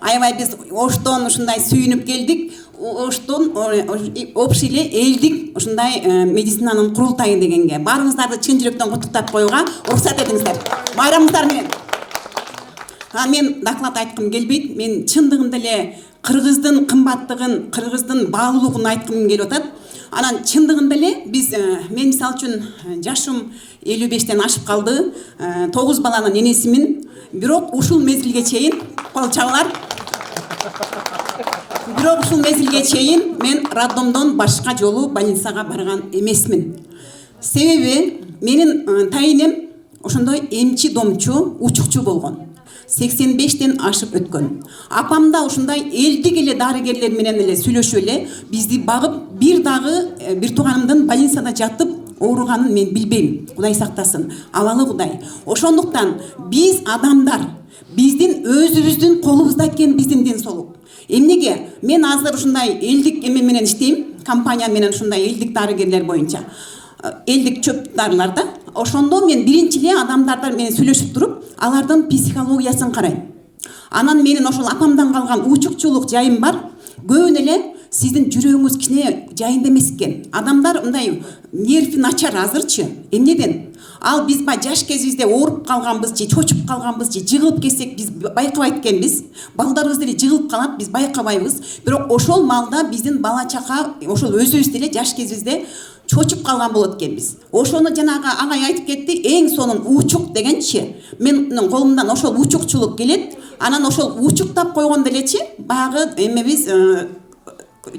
аябай биз Оштон ушундай сүйүнүп келдик. Оштон общий эле элдик ушундай медицинанын курултайы дегенге баарыңыздарды чын жүрөктөн куттуктап коюуга уруксат этиңиздер. Байрамыңыздар менен. Мен доклад айткым келбейт. Мен чындыгында эле кыргыздын кымбаттыгын, кыргыздын баалуулугун айткым келип атат. Анан чындыгында эле биз мен мисалы үчүн жашым 55-тен ашып калды. 9 баланын энесимин. Бирок ушул мезгилге чейин кол чабыңар. Бирок ушул мезгилге чейин мен роддомдон башка жолу больницага барган эмесмин. Себеби менин тайынем ошондой эмчи домчу, учукчу болгон. 85-тен ашып өткөн. Апам да ушундай элдик эле дарыгерлер менен эле сүйлөшүп эле бизди багып, бир дагы бир тууганымдын больницада жатып ооруганын мен билбейм. Кудай сактасын. Алалы Кудай. Ошондуктан биз адамдар, биздин өзүбүздүн колубузда экен биздин ден соолук. Эмнеге? Мен азыр ушундай элдик эме менен иштейм, компания менен ушундай элдик дарыгерлер боюнча. Элдик чөп дарыларда. Ошондо мен биринчи эле адамдар менен сүйлөшүп туруп, алардын психологиясын карайм. Анан менин ошол апамдан калган учукчулук жайым бар. Көбүн эле сиздин жүрөгүңүз кичине жайында эмес экен. Адамдар мындай нерви начар азырчы. Эмнеден? Ал биз жаш кезибизде ооруп калганбыз же чочуп калганбыз же жыгылып кетсек биз байкабайт экенбиз. Балдарыбыз деле жыгылып калат, биз байкабайбыз. Бирок ошол маалда биздин бала чака ошол өзүбүз деле жаш кезибизде чочуп калган болот экенбиз. Ошону жанагы агай айтып кетти, эң сонун учук дегенчи. Менин колумдан ошол учукчулук келет. Анан ошол учуктап койгондо элечи багы эмебиз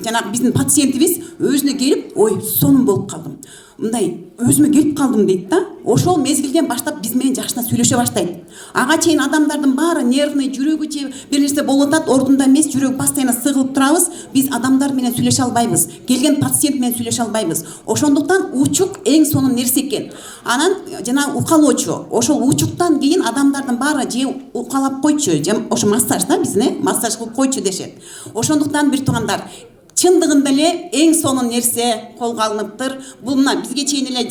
жанагы биздин пациентибиз өзүнө келип, ой, сонун болуп калдым. Мындай өзүмө келип калдым дейт да. Ошол мезгилден баштап биз менен жакшына сүйлөшө баштайт. Ага чейин адамдардын баары нервный, жүрөгү же бир нерсе болуп атат, ордунда эмес, жүрөк постоянно сыгылып турабыз. Биз адамдар менен сүйлөшө албайбыз. Келген пациент менен сүйлөшө албайбыз. Ошондуктан учук эң сонун нерсе экен. Анан жана укалоочу. Ошол учуктан кийин адамдардын баары же укалап койчу, же ошо массаж да бизне, массаж кылып койчу дешет. Ошондуктан бир туугандар, чындыгында эле эң сонун нерсе колго алыныптыр. Бул мына бизге чейин эле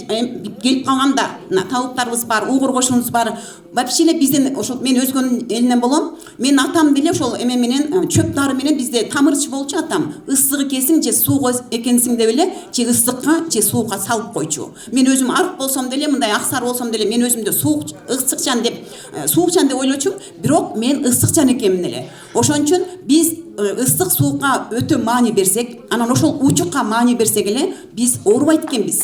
келип калганда табыптарыбыз бар, уйгур кошунубуз бар. Вообще эле биздин ошол мен өзгөнүн элинен болом. Мен атам деле ошол эме менен чөп дары менен бизде тамырчы болчу атам. Ысыгы келсиң же сууга экенсиң деп эле же ысыкка же суукка салып койчу. Мен өзүм арык болсом деле, мындай аксар болсом деле мен өзүмдү ысыкчан деп ойлочумун. Бирок мен ысыкчан экенмин эле. Ошон үчүн биз ысык суукка өтө маани берсек, анан ошол учукка маани берсек эле биз оорубайт экенбиз.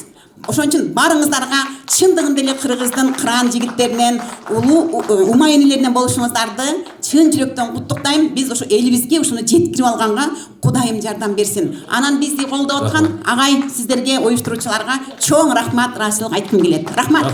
Ошон үчүн барыңыздарга чындыгында эле кыргыздын кыран жигиттеринен, улуу умай энелеринен болушуңуздарды чын жүрөктөн куттуктайм. Биз ошо элибизге ушуну жеткирип алганга Кудайым жардам берсин. Анан бизди колдоп аткан агай сиздерге, уюштуруучуларга чоң рахмат, ыраазычылык айткым келет. Рахмат.